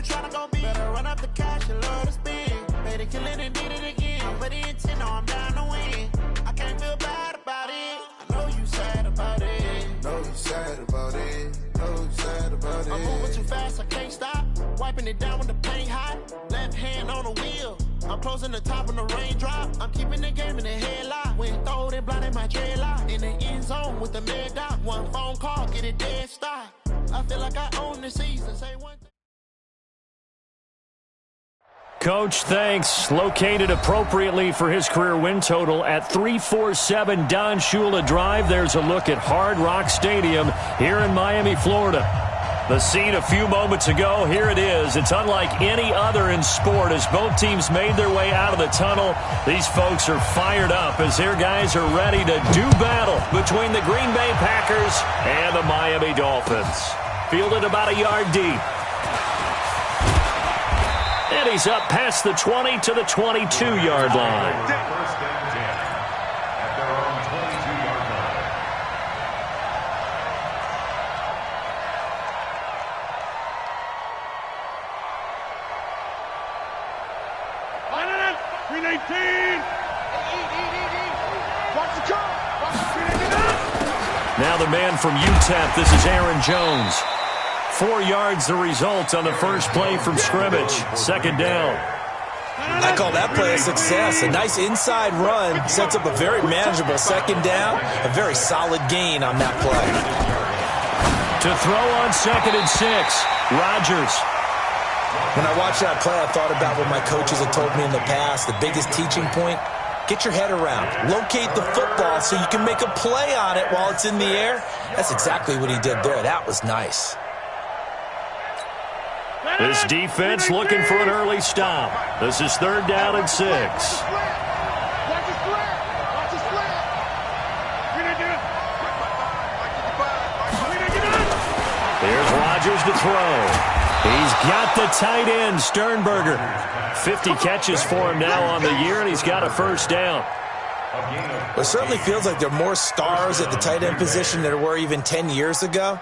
tryna go big. Better run up the cash and love to spend. Made it, kill it, and did it again. I put in 10, now I'm down to win. I can't feel bad about it. I know you sad about it. Know you sad about it. Know you sad about it. I'm moving too fast, I can't stop. Wiping it down when the paint hot. Left hand on the wheel. I'm closing the top when the raindrop. I'm keeping the game in the headlock. When throwed and blinded my dreadlock. In the end zone with the mad dot. One phone call, get it dead stop. I feel like I own the season. Say one thing. Coach, thanks. Located appropriately for his career win total at 347 Don Shula Drive. There's a look at Hard Rock Stadium here in Miami, Florida. The scene a few moments ago, here it is. It's unlike any other in sport as both teams made their way out of the tunnel. These folks are fired up as their guys are ready to do battle between the Green Bay Packers and the Miami Dolphins. Fielded about a yard deep. And he's up past the 20 to the 22-yard line. Now the man from UTEP, this is Aaron Jones. 4 yards the result on the first play from scrimmage. Second down. I call that play a success. A nice inside run sets up a very manageable second down. A very solid gain on that play. To throw on 2nd and 6, Rodgers. When I watched that play, I thought about what my coaches had told me in the past. The biggest teaching point, get your head around. Locate the football so you can make a play on it while it's in the air. That's exactly what he did there. That was nice. This defense looking for an early stop. This is 3rd down and 6. Here's Rodgers to throw. He's got the tight end, Sternberger. 50 catches for him now on the year, and he's got a first down. It certainly feels like there are more stars at the tight end position than there were even 10 years ago.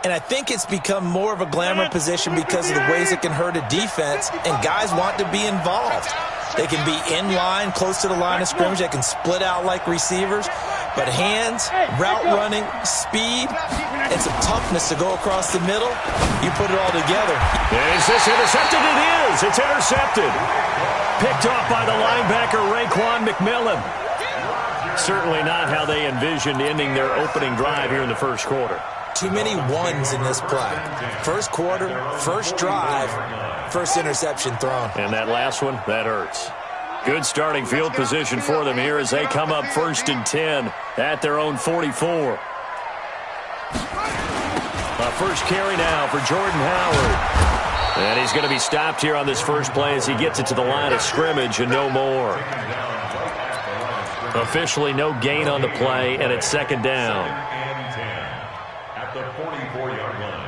And I think it's become more of a glamour position because of the ways it can hurt a defense, and guys want to be involved. They can be in line, close to the line of scrimmage. They can split out like receivers. But hands, route running, speed, and some toughness to go across the middle, you put it all together. Is this intercepted? It is. It's intercepted. Picked off by the linebacker, Raekwon McMillan. Certainly not how they envisioned ending their opening drive here in the first quarter. Too many ones in this play. First quarter, first drive, first interception thrown. And that last one, that hurts. Good starting field position for them here as they come up 1st and 10 at their own 44. First carry now for Jordan Howard. And he's going to be stopped here on this first play as he gets it to the line of scrimmage and no more. Officially no gain on the play, and it's 2nd down. At the 44-yard line.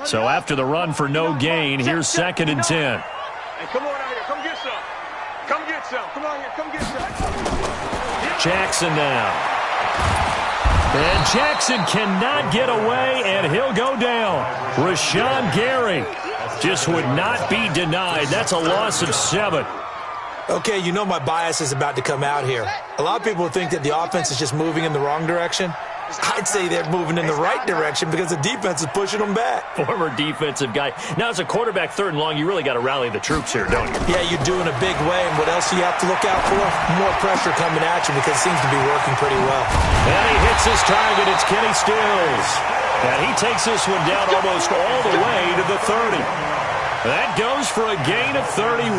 So after the run for no gain, here's 2nd and 10. Hey, come on out here. Come get some. Come get some. Come on here. Come get some. Jackson now. And Jackson cannot get away, and he'll go down. Rashawn Gary just would not be denied. That's a loss of 7. Okay, you know my bias is about to come out here. A lot of people think that the offense is just moving in the wrong direction. I'd say they're moving in the right direction because the defense is pushing them back. Former defensive guy. Now, as a quarterback 3rd and long, you really got to rally the troops here, don't you? Yeah, you do in a big way. And what else do you have to look out for? More pressure coming at you because it seems to be working pretty well. And he hits his target. It's Kenny Stills. And he takes this one down almost all the way to the 30. That goes for a gain of 31.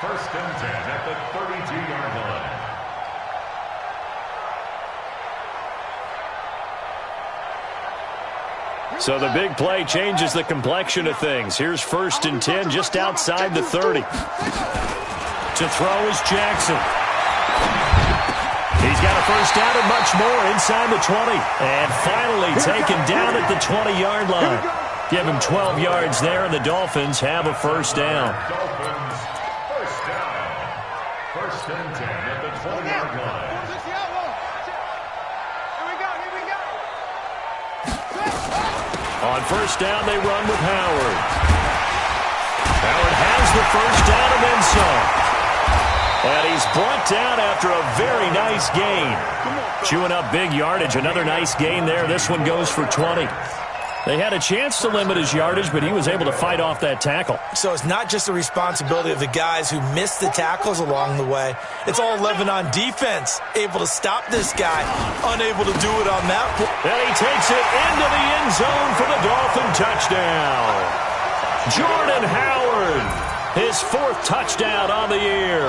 1st and 10 at the 32-yard line. So the big play changes the complexion of things. Here's 1st and 10 just outside the 30. To throw is Jackson. He's got a first down and much more inside the 20. And finally taken down at the 20-yard line. Give him 12 yards there, and the Dolphins have a first down. Dolphins, first down. 1st and 10 at the 20-yard line. On first down, they run with Howard. Howard has the first down and then some. And he's brought down after a very nice gain. Chewing up big yardage. Another nice gain there. This one goes for 20. They had a chance to limit his yardage, but he was able to fight off that tackle. So it's not just the responsibility of the guys who missed the tackles along the way. It's all 11 on defense, able to stop this guy, unable to do it on that play. And he takes it into the end zone for the Dolphin touchdown. Jordan Howard, his 4th touchdown on the year,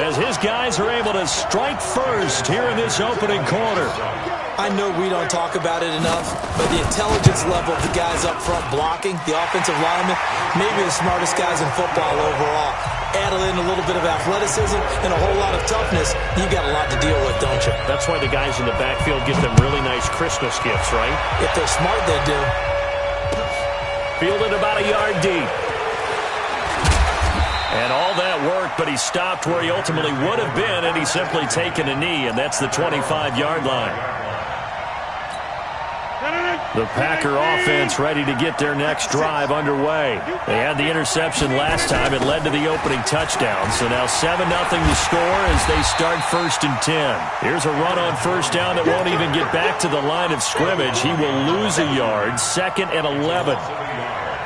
as his guys are able to strike first here in this opening quarter. I know we don't talk about it enough, but the intelligence level of the guys up front blocking, the offensive linemen, maybe the smartest guys in football overall. Add in a little bit of athleticism and a whole lot of toughness, you got a lot to deal with, don't you? That's why the guys in the backfield get them really nice Christmas gifts, right? If they're smart, they do. Fielded about a yard deep. And all that work, but he stopped where he ultimately would have been, and he's simply taken a knee, and that's the 25-yard line. The Packer offense ready to get their next drive underway. They had the interception last time. It led to the opening touchdown. So now 7-0 to score as they start 1st and 10. Here's a run on first down that won't even get back to the line of scrimmage. He will lose a yard. 2nd and 11.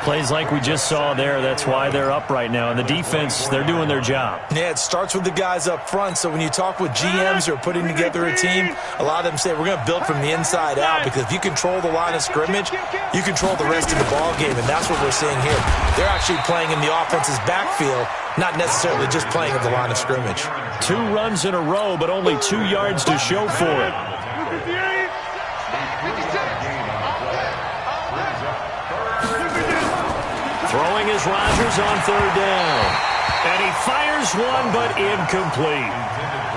Plays like we just saw there. That's why they're up right now. And the defense, they're doing their job. Yeah, it starts with the guys up front. So when you talk with GMs who are putting together a team, a lot of them say we're going to build from the inside out, because if you control the line of scrimmage, you control the rest of the ball game, and that's what we're seeing here. They're actually playing in the offense's backfield, not necessarily just playing at the line of scrimmage. 2 runs in a row, but only 2 yards to show for it. Throwing is Rodgers on 3rd down. And he fires one, but incomplete.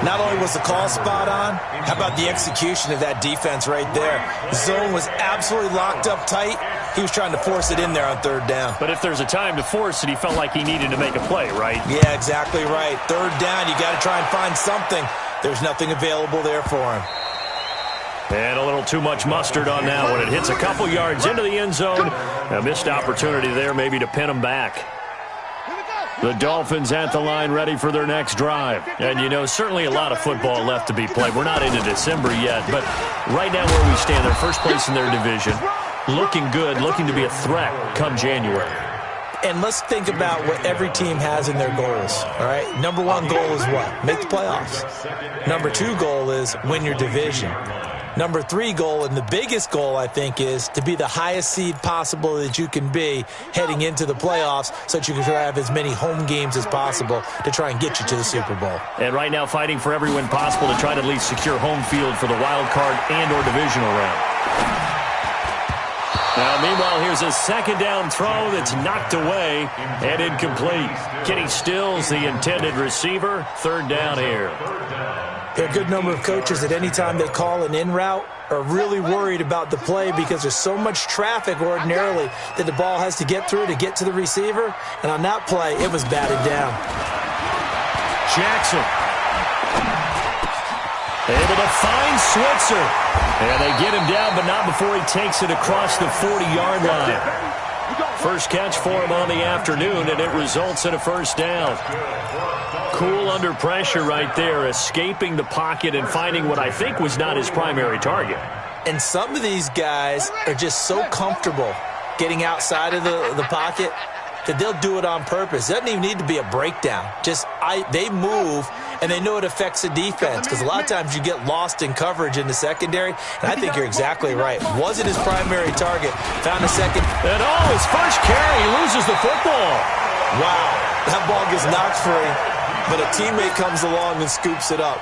Not only was the call spot on, how about the execution of that defense right there? The zone was absolutely locked up tight. He was trying to force it in there on 3rd down. But if there's a time to force it, he felt like he needed to make a play, right? Yeah, exactly right. 3rd down, you got to try and find something. There's nothing available there for him. And a little too much mustard on that one. It hits a couple yards into the end zone. A missed opportunity there maybe to pin him back. The Dolphins at the line ready for their next drive. And, you know, certainly a lot of football left to be played. We're not into December yet, but right now where we stand, they're first place in their division. Looking good, looking to be a threat come January. And let's think about what every team has in their goals, all right? Number 1 goal is what? Make the playoffs. Number 2 goal is win your division. Number 3 goal, and the biggest goal, I think, is to be the highest seed possible that you can be heading into the playoffs so that you can have as many home games as possible to try and get you to the Super Bowl. And right now fighting for every win possible to try to at least secure home field for the wild card and or divisional round. Now, meanwhile, here's a 2nd down throw that's knocked away and incomplete. Kenny Stills, the intended receiver. 3rd down here. There are a good number of coaches that any time they call an in route are really worried about the play because there's so much traffic ordinarily that the ball has to get through to get to the receiver. And on that play, it was batted down. Jackson. Able to find Switzer. And they get him down, but not before he takes it across the 40-yard line. First catch for him on the afternoon, and it results in a 1st down. Cool under pressure right there, escaping the pocket and finding what I think was not his primary target. And some of these guys are just so comfortable getting outside of the pocket that they'll do it on purpose. It doesn't even need to be a breakdown. They move, and they know it affects the defense because a lot of times you get lost in coverage in the secondary, and I think you're exactly right. Wasn't his primary target. Found a second. And his first carry, he loses the football. Wow, that ball gets knocked free, but a teammate comes along and scoops it up.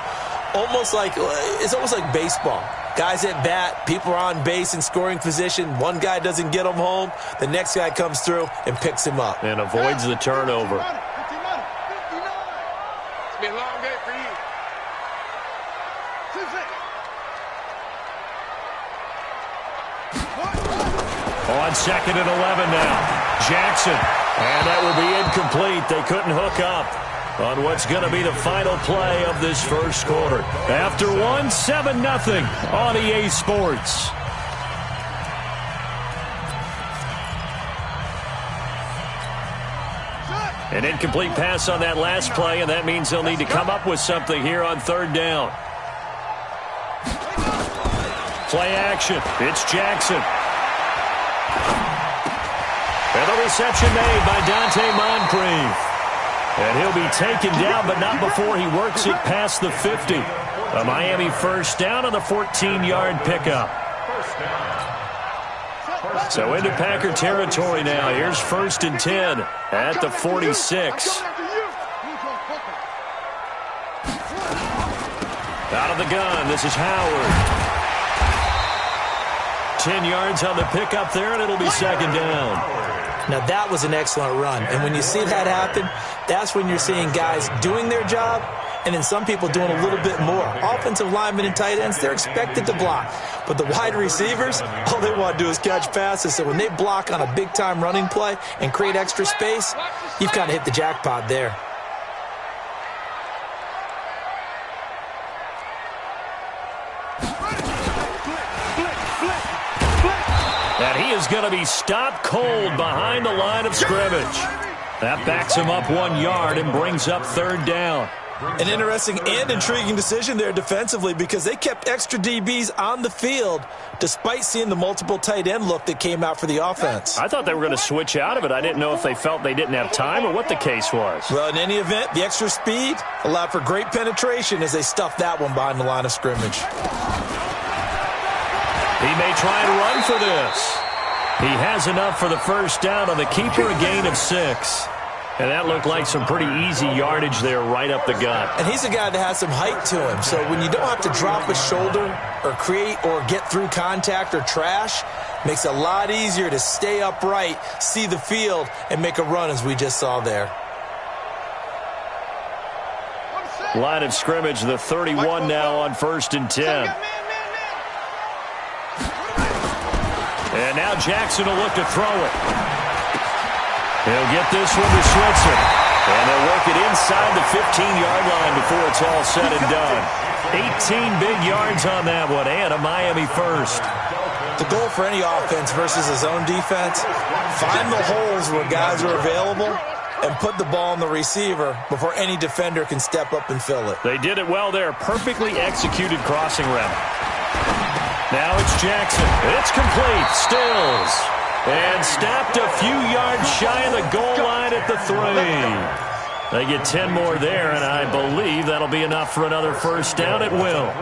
It's almost like baseball. Guys at bat, people are on base in scoring position. One guy doesn't get him home. The next guy comes through and picks him up. And avoids the turnover. It's been a long day for you. On 2nd and 11 now. Jackson. And that will be incomplete. They couldn't hook up on what's going to be the final play of this first quarter. After 7-0 on EA Sports. An incomplete pass on that last play, and that means they'll need to come up with something here on third down. Play action. It's Jackson. And the reception made by Dante Moncrief. And he'll be taken down, but not before he works it past the 50. A Miami first down on the 14-yard pickup. So into Packer territory now. Here's 1st and 10 at the 46. Out of the gun, this is Howard. 10 yards on the pickup there, and it'll be 2nd down. Now, that was an excellent run. And when you see that happen, that's when you're seeing guys doing their job and then some people doing a little bit more. Offensive linemen and tight ends, they're expected to block. But the wide receivers, all they want to do is catch passes. So when they block on a big-time running play and create extra space, you've kind of hit the jackpot there. And he is going to be stopped cold behind the line of scrimmage. That backs him up 1 yard and brings up 3rd down. An interesting and intriguing decision there defensively because they kept extra DBs on the field despite seeing the multiple tight end look that came out for the offense. I thought they were going to switch out of it. I didn't know if they felt they didn't have time or what the case was. Well, in any event, the extra speed allowed for great penetration as they stuffed that one behind the line of scrimmage. He may try and run for this. He has enough for the first down on the keeper, a gain of 6. And that looked like some pretty easy yardage there right up the gut. And he's a guy that has some height to him. So when you don't have to drop a shoulder or create or get through contact or trash, makes it a lot easier to stay upright, see the field, and make a run as we just saw there. Line of scrimmage, the 31 now on 1st and 10. And now Jackson will look to throw it. He'll get this one to Switzer. And they'll work it inside the 15-yard line before it's all said and done. 18 big yards on that one, and a Miami first. The goal for any offense versus his own defense, find the holes where guys are available and put the ball on the receiver before any defender can step up and fill it. They did it well there. Perfectly executed crossing route. Now it's Jackson. It's complete. Stills. And stopped a few yards shy of the goal line at the 3. They get 10 more there, and I believe that'll be enough for another first down at will.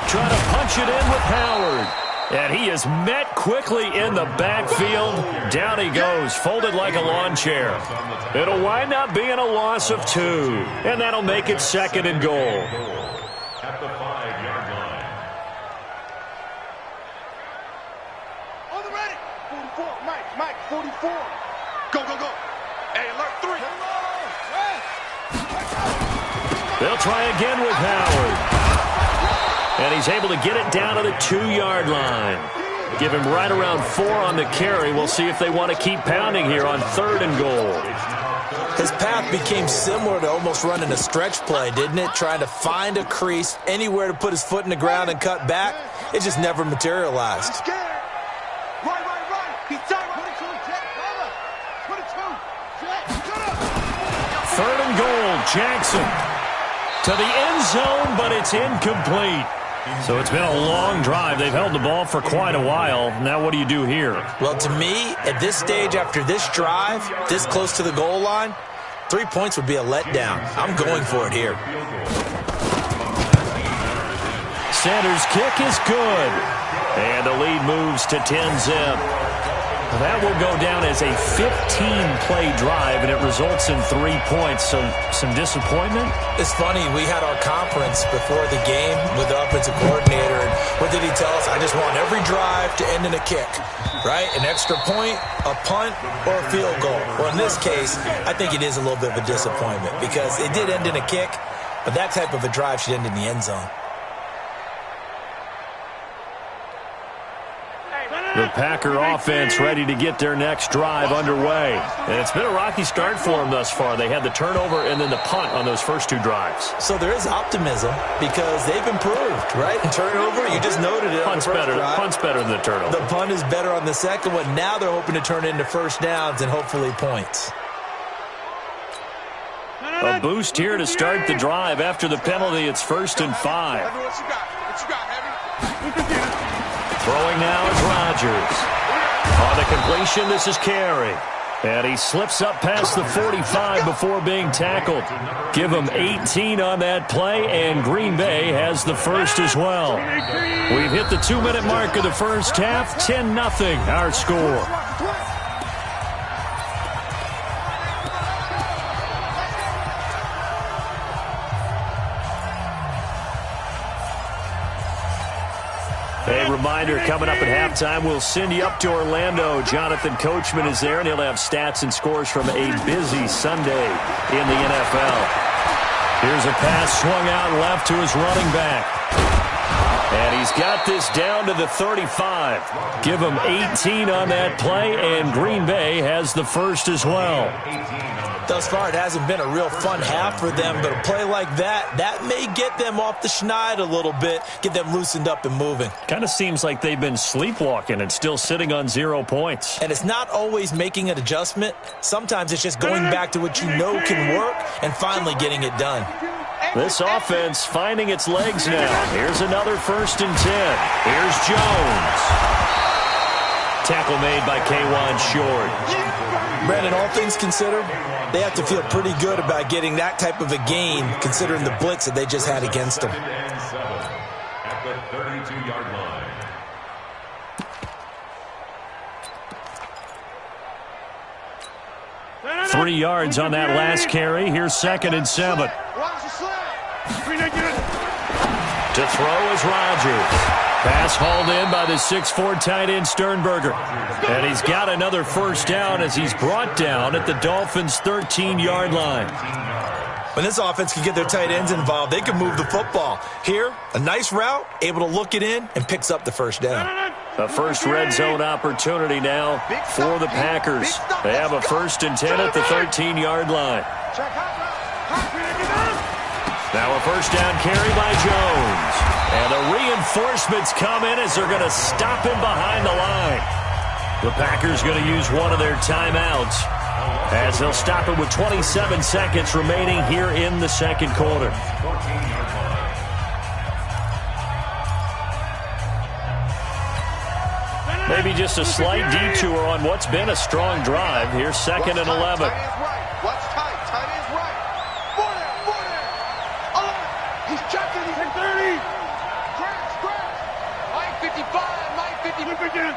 Trying to punch it in with Howard. And he is met quickly in the backfield. Down he goes, folded like a lawn chair. It'll wind up being a loss of 2. And that'll make it 2nd and goal. At the 5-yard line. On the ready. 44. Mike, 44. Go. Hey, alert 3. They'll try again with Howard. And he's able to get it down to the 2-yard line. Give him right around 4 on the carry. We'll see if they want to keep pounding here on 3rd and goal. His path became similar to almost running a stretch play, didn't it? Trying to find a crease, anywhere to put his foot in the ground and cut back. It just never materialized. Right. He's tight. 3rd and goal, Jackson. To the end zone, but it's incomplete. So it's been a long drive. They've held the ball for quite a while. Now what do you do here? Well, to me, at this stage, after this drive, this close to the goal line, 3 points would be a letdown. I'm going for it here. Sanders' kick is good. And the lead moves to 10-zip. Well, that will go down as a 15-play drive, and it results in 3 points. So some disappointment? It's funny. We had our conference before the game with the offensive coordinator. And what did he tell us? I just want every drive to end in a kick, right? An extra point, a punt, or a field goal. Well, in this case, I think it is a little bit of a disappointment because it did end in a kick, but that type of a drive should end in the end zone. The Packer offense ready to get their next drive underway. And it's been a rocky start for them thus far. They had the turnover and then the punt on those first 2 drives. So there is optimism because they've improved, right? And turnover, you just noted it. Punt's better than the turnover. The punt is better on the second one. Now they're hoping to turn it into first downs and hopefully points. A boost here to start the drive. After the penalty, it's 1st and 5. What you got, Heavy? Throwing now is Rodgers. On the completion, this is Carey. And he slips up past the 45 before being tackled. Give him 18 on that play, and Green Bay has the first as well. We've hit the 2-minute mark of the first half. 10-0 our score. A reminder, coming up at halftime, we'll send you up to Orlando. Jonathan Coachman is there, and he'll have stats and scores from a busy Sunday in the NFL. Here's a pass swung out left to his running back. And he's got this down to the 35. Give him 18 on that play, and Green Bay has the first as well. Thus far, it hasn't been a real fun half for them, but a play like that may get them off the schneid a little bit, get them loosened up and moving. Kind of seems like they've been sleepwalking and still sitting on 0 points. And it's not always making an adjustment. Sometimes it's just going back to what you know can work and finally getting it done. This offense finding its legs now. Here's another 1st and 10. Here's Jones. Tackle made by K'Wan Short. Brandon, all things considered, they have to feel pretty good about getting that type of a gain considering the blitz that they just had against them. At the 32-yard line. 3 yards on that last carry. Here's 2nd and 7. To throw is Rodgers. Pass hauled in by the 6'4" tight end Sternberger. And he's got another first down as he's brought down at the Dolphins' 13-yard line. When this offense can get their tight ends involved, they can move the football. Here, a nice route, able to look it in, and picks up the first down. The first red zone opportunity now for the Packers. They have a 1st and 10 at the 13-yard line. Now a first down carry by Jones. And the reinforcements come in as they're going to stop him behind the line. The Packers going to use one of their timeouts as they'll stop it with 27 seconds remaining here in the second quarter. Maybe just a slight detour on what's been a strong drive. Here's 2nd and 11. Watch tight. Tight is right. 40. He's checking. He's in 30. Scratch. Mike 55. Mike 50. Look again.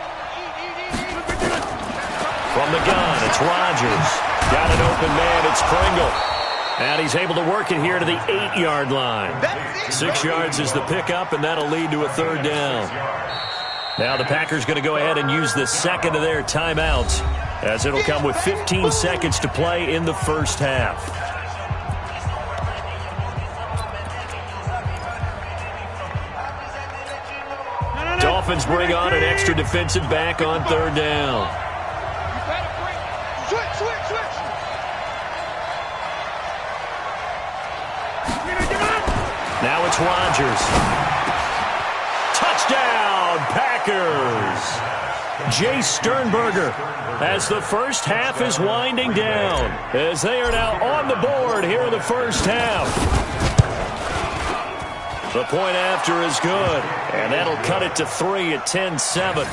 From the gun, it's Rodgers. Got an open man. It's Pringle. And he's able to work it here to the 8-yard line. 6 yards is the pickup, and that'll lead to a 3rd down. Now the Packers going to go ahead and use the second of their timeouts as it'll come with 15 seconds to play in the first half. Dolphins bring on an extra defensive back on 3rd down. Switch. Now it's Rodgers. Touchdown, Packers. Jay Sternberger as the first half is winding down as they are now on the board here in the first half. The point after is good, and that'll cut it to 3 at 10-7.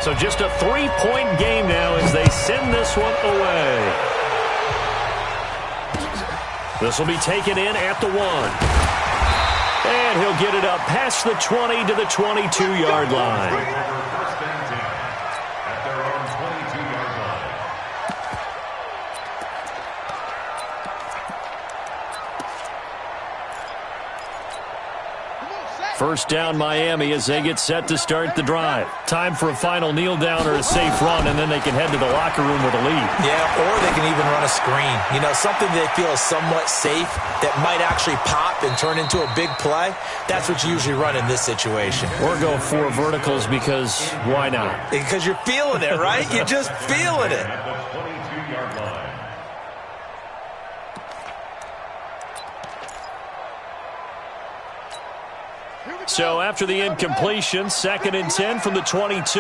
So just a 3-point game now as they send this one away. This will be taken in at the 1. And he'll get it up past the 20 to the 22-yard line. First down Miami as they get set to start the drive. Time for a final kneel down or a safe run, and then they can head to the locker room with a lead. Yeah, or they can even run a screen. You know, something they feel is somewhat safe that might actually pop and turn into a big play. That's what you usually run in this situation. Or go 4 verticals because why not? Because you're feeling it, right? You're just feeling it. So after the incompletion, 2nd and 10 from the 22.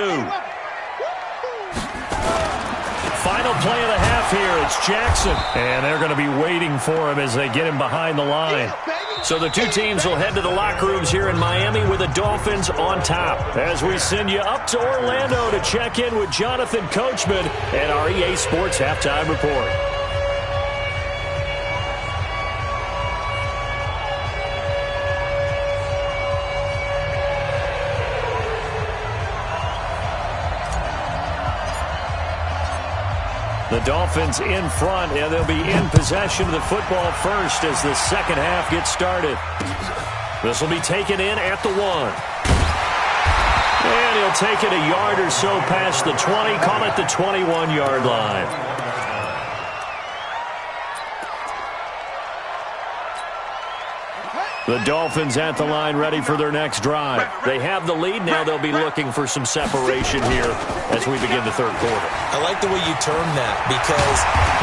Final play of the half here. It's Jackson. And they're going to be waiting for him as they get him behind the line. So the two teams will head to the locker rooms here in Miami with the Dolphins on top. As we send you up to Orlando to check in with Jonathan Coachman and our EA Sports Halftime Report. The Dolphins in front, and they'll be in possession of the football first as the second half gets started. This will be taken in at the 1. And he'll take it a yard or so past the 20, call it the 21-yard line. The Dolphins at the line ready for their next drive. They have the lead. Now they'll be looking for some separation here as we begin the third quarter. I like the way you term that because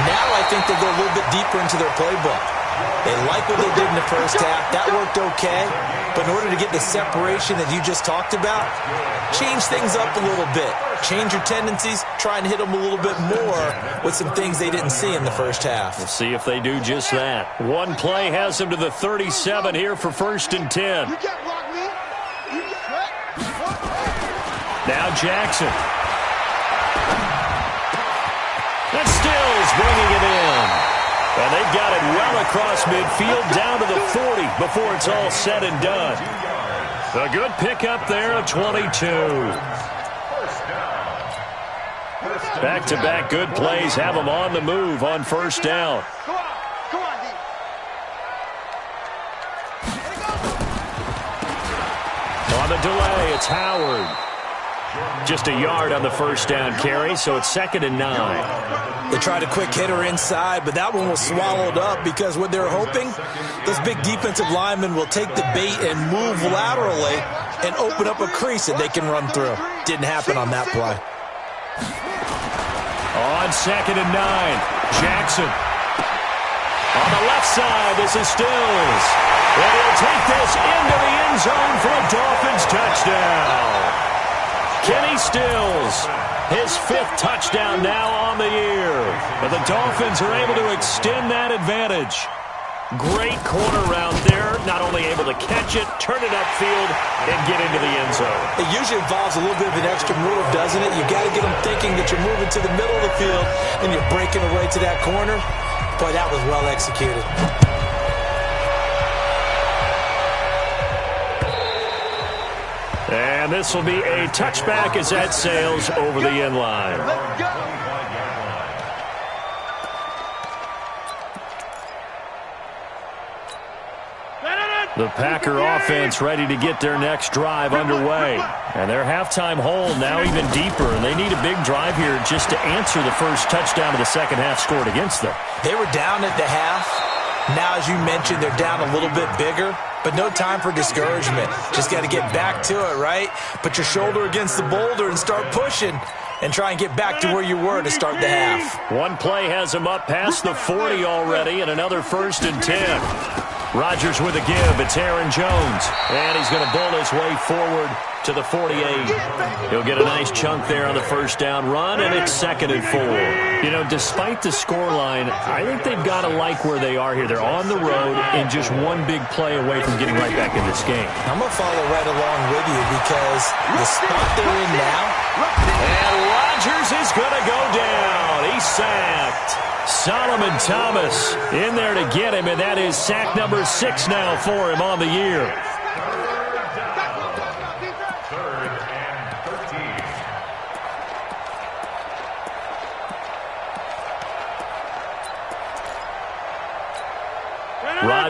now I think they'll go a little bit deeper into their playbook. They like what they did in the first half. That worked okay. But in order to get the separation that you just talked about, change things up a little bit. Change your tendencies. Try and hit them a little bit more with some things they didn't see in the first half. We'll see if they do just that. One play has them to the 37 here for 1st and 10. Now Jackson. That's Stills bringing it in. And they've got it well across midfield down to the 40 before it's all said and done. A good pickup there, a 22. Back-to-back good plays have them on the move on first down. On the delay, it's Howard. Just a yard on the first down carry, so it's 2nd and 9. They tried a quick hitter inside, but that one was swallowed up because what they're hoping, those big defensive linemen will take the bait and move laterally and open up a crease that they can run through. Didn't happen on that play. On 2nd and 9, Jackson. On the left side, this is Stills. And he'll take this into the end zone for a Dolphins touchdown. Kenny Stills, his 5th touchdown now on the year. But the Dolphins are able to extend that advantage. Great corner route there. Not only able to catch it, turn it upfield, and get into the end zone. It usually involves a little bit of an extra move, doesn't it? You got to get them thinking that you're moving to the middle of the field and you're breaking away to that corner. Boy, that was well executed. And this will be a touchback as that sails over the end line. The Packer offense ready to get their next drive underway. And their halftime hole now even deeper. And they need a big drive here just to answer the first touchdown of the second half scored against them. They were down at the half. Now, as you mentioned, they're down a little bit bigger. But no time for discouragement. Just got to get back to it, right? Put your shoulder against the boulder and start pushing. And try and get back to where you were to start the half. One play has him up past the 40 already, and another 1st and 10. Rodgers with a give. It's Aaron Jones. And he's going to bowl his way forward to the 48. He'll get a nice chunk there on the first down run, and it's 2nd and 4. You know, despite the scoreline, I think they've got to like where they are here. They're on the road and just one big play away from getting right back in this game. I'm going to follow right along with you because the spot they're in now. And Rodgers is going to go down. He's sacked. Solomon Thomas in there to get him, and that is sack number 6 now for him on the year.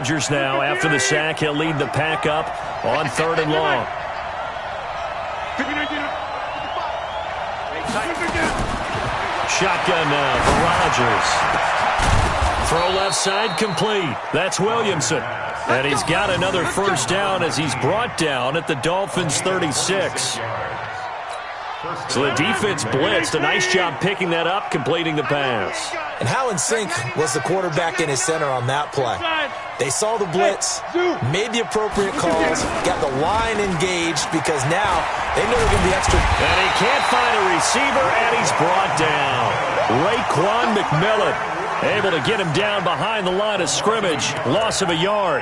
Rodgers now. After the sack, he'll lead the pack up on 3rd and long. Shotgun now for Rodgers. Throw left side complete. That's Williamson. And he's got another first down as he's brought down at the Dolphins' 36. So the defense blitzed. A nice job picking that up, completing the pass. And how in sync was the quarterback and his center on that play? They saw the blitz, made the appropriate calls, got the line engaged because now they know they're going to be extra. And he can't find a receiver, and he's brought down. Raekwon McMillan able to get him down behind the line of scrimmage. Loss of a yard.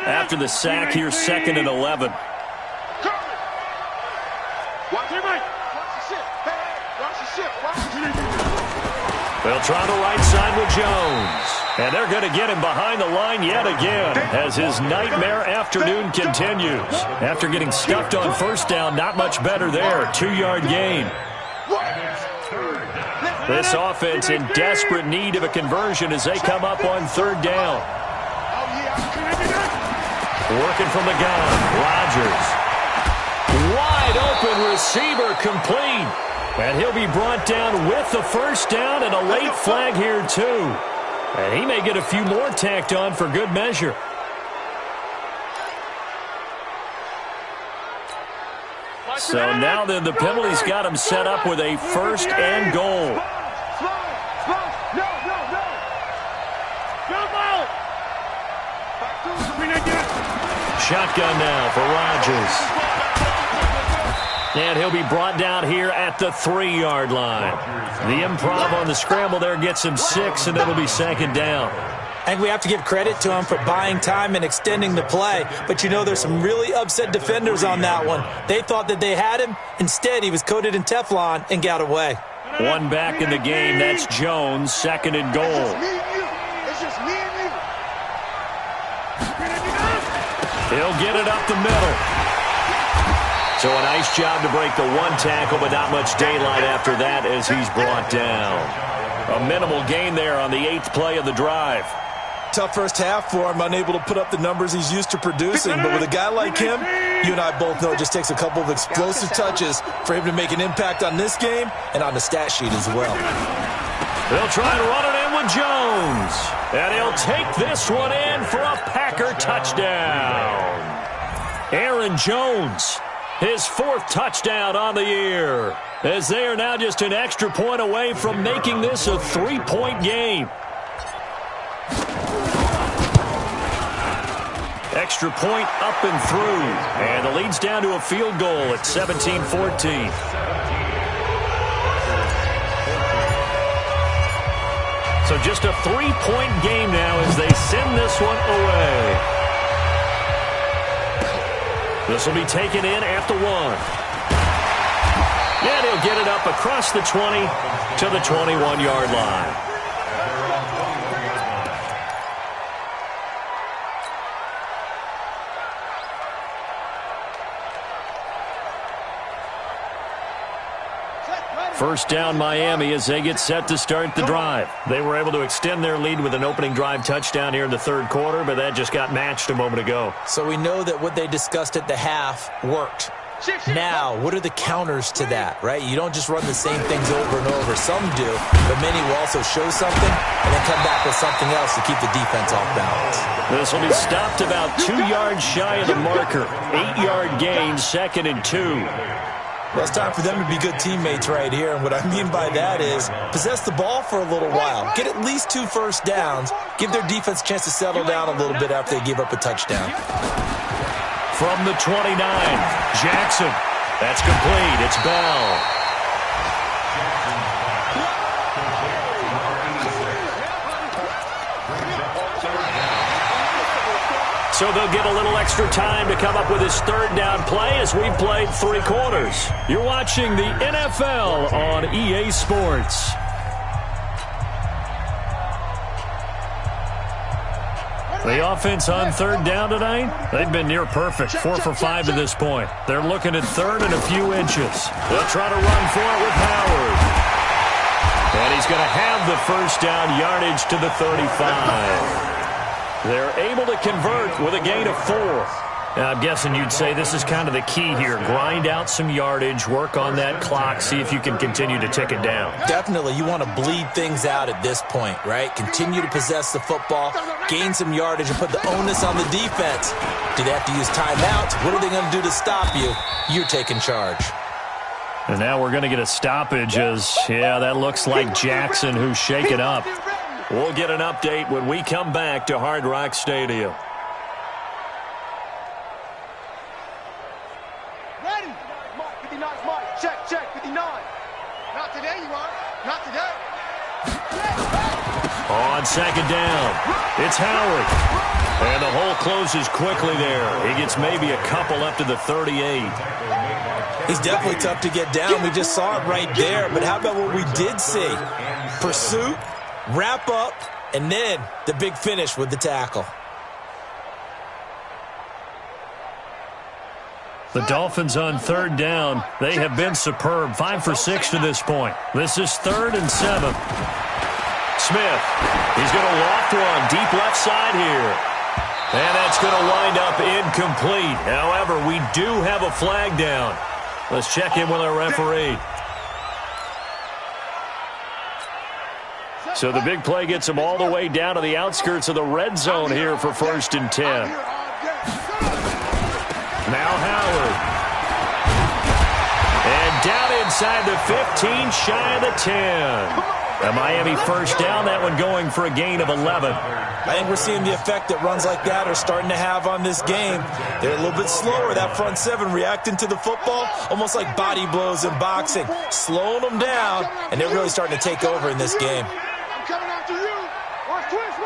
After the sack, here's 2nd and 11. They'll try the right side with Jones. And they're going to get him behind the line yet again as his nightmare afternoon continues. After getting stuffed on first down, not much better there. 2-yard gain. This offense in desperate need of a conversion as they come up on 3rd down. Working from the gun, Rodgers. Wide open receiver complete. And he'll be brought down with the first down and a late flag here too. And he may get a few more tacked on for good measure. So now then the penalty's got him set up with a 1st and goal. Shotgun now for Rodgers. And he'll be brought down here at the 3-yard line. The improv on the scramble there gets him 6, and it'll be 2nd down. And we have to give credit to him for buying time and extending the play. But you know there's some really upset defenders on that one. They thought that they had him. Instead, he was coated in Teflon and got away. One back in the game. That's Jones, 2nd and goal. He'll get it up the middle. So a nice job to break the one tackle, but not much daylight after that as he's brought down. A minimal gain there on the 8th play of the drive. Tough first half for him, unable to put up the numbers he's used to producing. But with a guy like him, you and I both know it just takes a couple of explosive touches for him to make an impact on this game and on the stat sheet as well. They'll try to run it in with Jones. And he'll take this one in for a Packer touchdown. Aaron Jones, his 4th touchdown on the year, as they are now just an extra point away from making this a 3-point game. Extra point up and through, and the lead's down to a field goal at 17-14. So just a 3-point game now as they send this one away. This will be taken in at the 1. And he'll get it up across the 20 to the 21-yard line. First down Miami as they get set to start the drive. They were able to extend their lead with an opening drive touchdown here in the 3rd quarter, but that just got matched a moment ago. So we know that what they discussed at the half worked. Now, what are the counters to that, right? You don't just run the same things over and over. Some do, but many will also show something and then come back with something else to keep the defense off balance. This will be stopped about 2 yards shy of the marker. 8-yard gain, 2nd and 2. Well, it's time for them to be good teammates right here, and what I mean by that is possess the ball for a little while. Get at least 2 first downs. Give their defense a chance to settle down a little bit after they give up a touchdown. From the 29, Jackson. That's complete. It's Bell. So they'll get a little extra time to come up with his 3rd down play as we've played 3 quarters. You're watching the NFL on EA Sports. The offense on 3rd down tonight, they've been near perfect, 4 for 5 to this point. They're looking at 3rd and a few inches. They'll try to run for it with Howard. And he's he's going to have the first down, yardage to the 35. They're able to convert with a gain of 4. Now, I'm guessing you'd say this is kind of the key here. Grind out some yardage, work on that clock, see if you can continue to tick it down. Definitely, you want to bleed things out at this point, right? Continue to possess the football, gain some yardage, and put the onus on the defense. Do they have to use timeouts? What are they going to do to stop you? You're taking charge. And now we're going to get a stoppage as, yeah, that looks like Jackson who's shaken up. We'll get an update when we come back to Hard Rock Stadium. Check, 59. Not today, you are. Not today. On second down, it's Howard. And the hole closes quickly there. He gets maybe a couple up to the 38. He's definitely tough to get down. We just saw it right there. But how about what we did see? Pursuit, wrap up, and then the big finish with the tackle. The Dolphins on third down. They have been superb. 5 for 6 to this point. This is 3rd and 7. Smith. He's going to loft one. Deep left side here. And that's going to wind up incomplete. However, we do have a flag down. Let's check in with our referee. So the big play gets him all the way down to the outskirts of the red zone here for 1st and 10. Now Howard. And down inside the 15, shy of the 10. A Miami first down, that one going for a gain of 11. I think we're seeing the effect that runs like that are starting to have on this game. They're a little bit slower, that front seven, reacting to the football, almost like body blows in boxing, slowing them down, and they're really starting to take over in this game. I'm coming after you. Watch twist.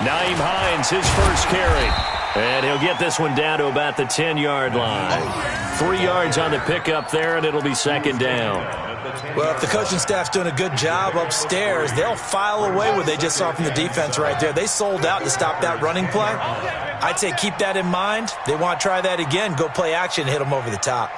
Naeem Hines, his first carry. And he'll get this one down to about the 10-yard line. 3 yards on the pickup there, and it'll be second down. Well, if the coaching staff's doing a good job upstairs, they'll file away what they just saw from the defense right there. They sold out to stop that running play. I'd say keep that in mind. They want to try that again, go play action, hit them over the top.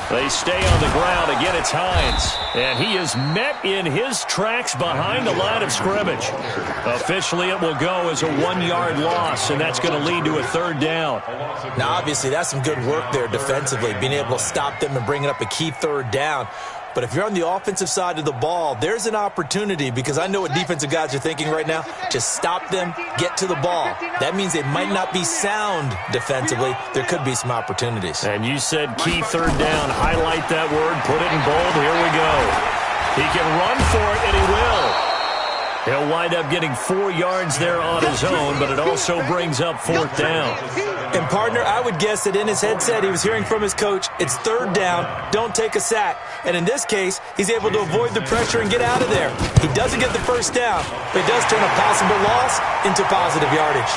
They stay on the ground. Again, it's Hines. And he is met in his tracks behind the line of scrimmage. Officially, it will go as a 1-yard loss, and that's going to lead to a 3rd down. Now, obviously, that's some good work there defensively, being able to stop them and bringing up a key 3rd down. But if you're on the offensive side of the ball, there's an opportunity, because I know what defensive guys are thinking right now. Just stop them, get to the ball. That means they might not be sound defensively. There could be some opportunities. And you said key 3rd down. Highlight that word. Put it in bold. Here we go. He can run for it, and he will. He'll wind up getting 4 yards there on his own, but it also brings up 4th down. And, partner, I would guess that in his headset he was hearing from his coach, it's 3rd down, don't take a sack. And in this case, he's able to avoid the pressure and get out of there. He doesn't get the first down, but he does turn a possible loss into positive yardage.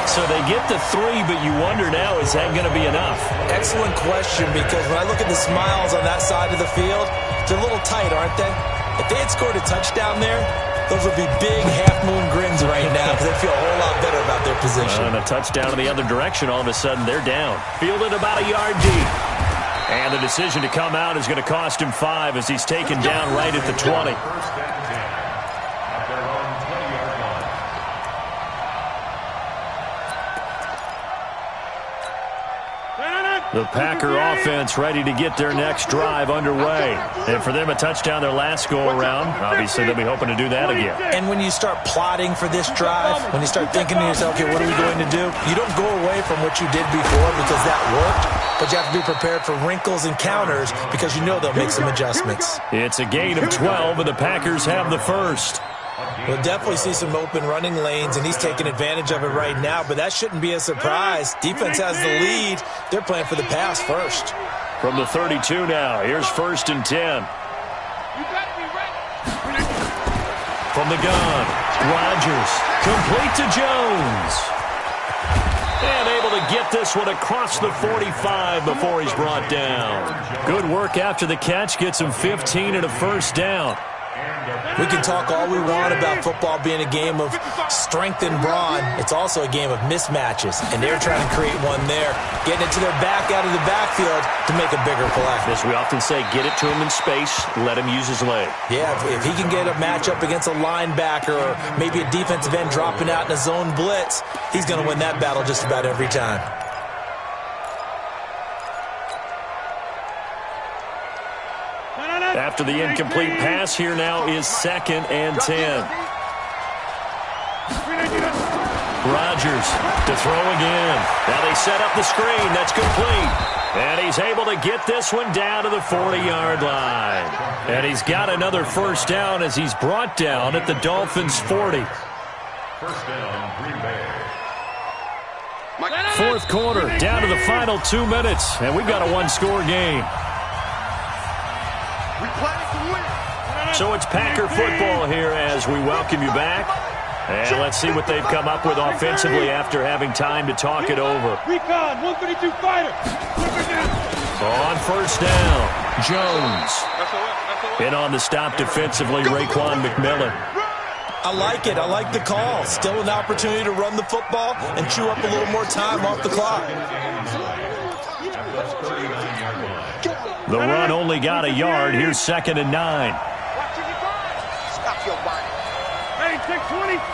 So they get the 3, but you wonder now, is that going to be enough? Excellent question, because when I look at the smiles on that side of the field, they're a little tight, aren't they? If they had scored a touchdown there, those would be big half-moon grins right now, because they feel a whole lot better about their position. And a touchdown in the other direction, all of a sudden they're down. Fielded about a yard deep. And the decision to come out is going to cost him 5 as he's taken down right at the 20. The Packer offense ready to get their next drive underway. And for them, a touchdown their last go-around. Obviously, they'll be hoping to do that again. And when you start plotting for this drive, when you start thinking to yourself, okay, what are we going to do? You don't go away from what you did before because that worked, but you have to be prepared for wrinkles and counters because you know they'll make some adjustments. It's a gain of 12, and the Packers have the first. We'll definitely see some open running lanes, and he's taking advantage of it right now, but that shouldn't be a surprise. Defense has the lead. They're playing for the pass first. From the 32 now, here's 1st and 10. From the gun, Rodgers, complete to Jones. And able to get this one across the 45 before he's brought down. Good work after the catch, gets him 15 and a 1st down. We can talk all we want about football being a game of strength and brawn. It's also a game of mismatches, and they're trying to create one there, getting it to their back out of the backfield to make a bigger play. As we often say, get it to him in space, let him use his leg. Yeah, if he can get a matchup against a linebacker or maybe a defensive end dropping out in a zone blitz, he's going to win that battle just about every time. After the incomplete pass, here now is 2nd and 10. Rodgers to throw again. Now they set up the screen. That's complete. And he's able to get this one down to the 40-yard line. And he's got another first down as he's brought down at the Dolphins' 40. First down, Green Bay. Fourth quarter, down to the final 2 minutes. And we've got a one-score game. So it's Packer football here as we welcome you back. And let's see what they've come up with offensively after having time to talk it over. Recon, 132 fighter. On first down, Jones. In on the stop defensively, Raekwon McMillan. I like it. I like the call. Still an opportunity to run the football and chew up a little more time off the clock. The run only got a yard. Here's 2nd and 9. Hey, 626.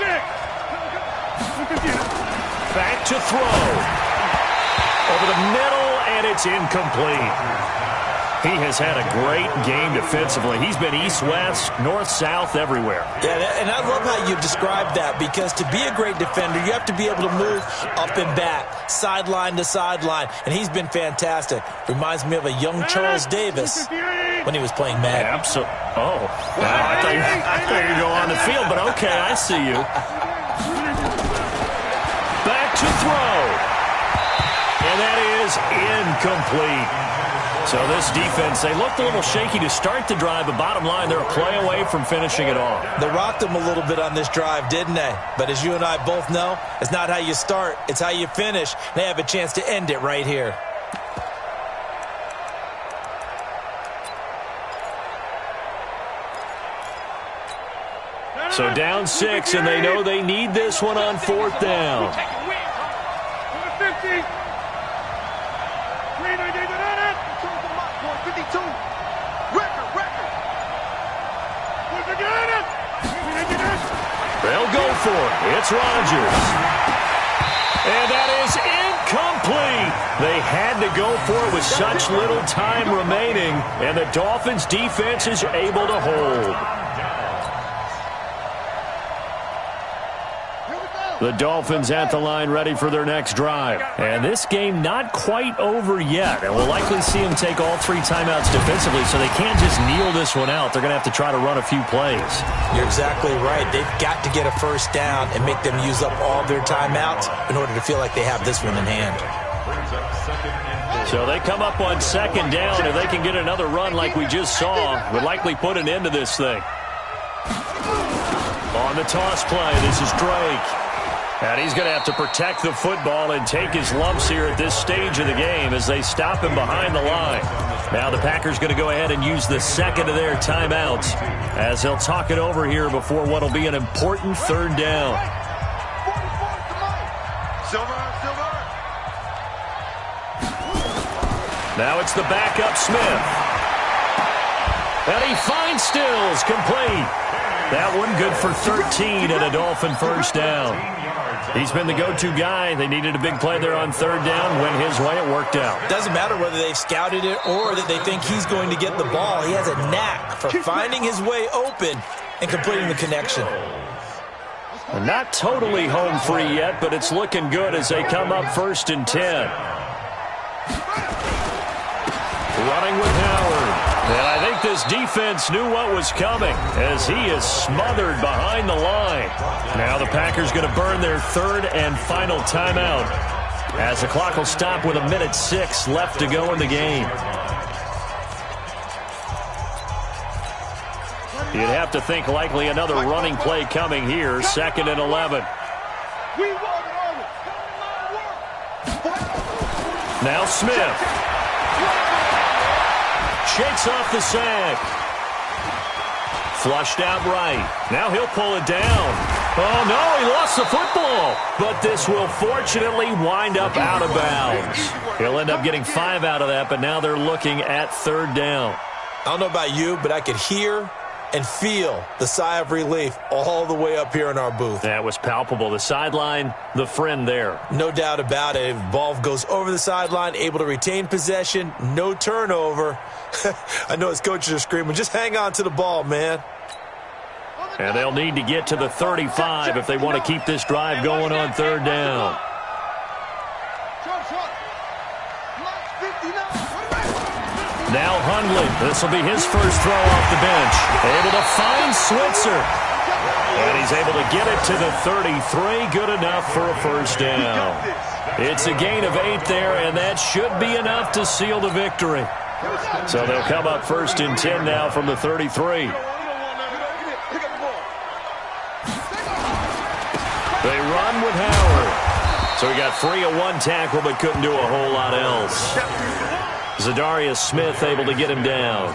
Back to throw. Over the middle, and it's incomplete. He has had a great game defensively. He's been east-west, north-south, everywhere. Yeah, and I love how you described that, because to be a great defender, you have to be able to move up and back, sideline to sideline, and he's been fantastic. Reminds me of a young Charles Davis when he was playing Madden. Absolutely. Oh, wow, I thought you'd go on the field, but okay, I see you. Back to throw. And that is incomplete. So this defense, they looked a little shaky to start the drive, but bottom line, they're a play away from finishing it off. They rocked them a little bit on this drive, didn't they? But as you and I both know, it's not how you start, it's how you finish. They have a chance to end it right here. So down 6, and they know they need this one on 4th down. They'll go for it. It's Rodgers. And that is incomplete. They had to go for it with such little time remaining, and the Dolphins' defense is able to hold. The Dolphins at the line ready for their next drive. And this game not quite over yet. And we'll likely see them take all 3 timeouts defensively, so they can't just kneel this one out. They're going to have to try to run a few plays. You're exactly right. They've got to get a first down and make them use up all their timeouts in order to feel like they have this one in hand. So they come up on 2nd down. If they can get another run like we just saw, would likely put an end to this thing. On the toss play, this is Drake. And he's going to have to protect the football and take his lumps here at this stage of the game as they stop him behind the line. Now the Packers going to go ahead and use the 2nd of their timeouts as they'll talk it over here before what will be an important 3rd down. Now it's the backup Smith. And he finds Stills, complete. That one good for 13 and a Dolphin first down. He's been the go-to guy. They needed a big play there on 3rd down. Went his way. It worked out. Doesn't matter whether they've scouted it or that they think he's going to get the ball. He has a knack for finding his way open and completing the connection. Not totally home free yet, but it's looking good as they come up 1st and 10. Running with Howard. And I think this defense knew what was coming as he is smothered behind the line. Now the Packers going to burn their 3rd and final timeout as the clock will stop with 1:06 left to go in the game. You'd have to think likely another running play coming here, 2nd and 11. Now Smith. Shakes off the sack. Flushed out right. Now he'll pull it down. Oh, no, he lost the football. But this will fortunately wind up out of bounds. He'll end up getting 5 out of that, but now they're looking at 3rd down. I don't know about you, but I could hear and feel the sigh of relief all the way up here in our booth. That was palpable. The sideline, the friend there. No doubt about it. If ball goes over the sideline, able to retain possession, no turnover. I know his coaches are screaming, just hang on to the ball, man. And they'll need to get to the 35 if they want to keep this drive going on 3rd down. Now Hundley. This will be his first throw off the bench. Able to find Switzer. And he's able to get it to the 33. Good enough for a first down. It's a gain of 8 there, and that should be enough to seal the victory. So they'll come up 1st and 10 now from the 33. They run with Howard. So he got free of 1 tackle but couldn't do a whole lot else. Zadarius Smith able to get him down.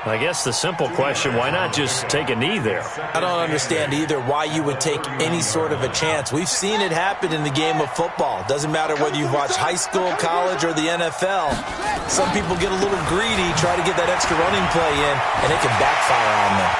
I guess the simple question, why not just take a knee there? I don't understand either why you would take any sort of a chance. We've seen it happen in the game of football. Doesn't matter whether you've watched high school, college, or the NFL. Some people get a little greedy, try to get that extra running play in, and it can backfire on them.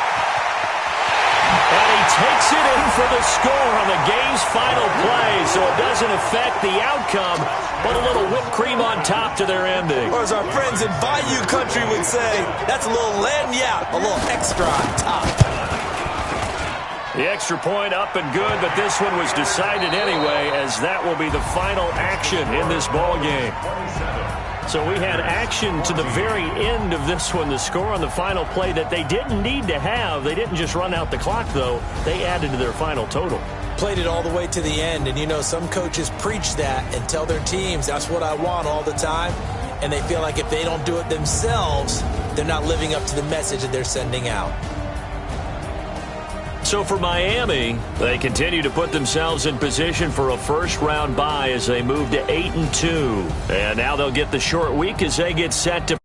And he takes it in for the score on the game's final play, so it doesn't affect the outcome, but a little whipped cream on top to their ending. Or as our friends in Bayou Country would say, that's a little lagniappe, a little extra on top. The extra point up and good, but this one was decided anyway, as that will be the final action in this ball game. So we had action to the very end of this one, the score on the final play that they didn't need to have. They didn't just run out the clock, though. They added to their final total. Played it all the way to the end, and you know, some coaches preach that and tell their teams, that's what I want all the time, and they feel like if they don't do it themselves, they're not living up to the message that they're sending out. So for Miami, they continue to put themselves in position for a first-round bye as they move to 8-2. And now they'll get the short week as they get set to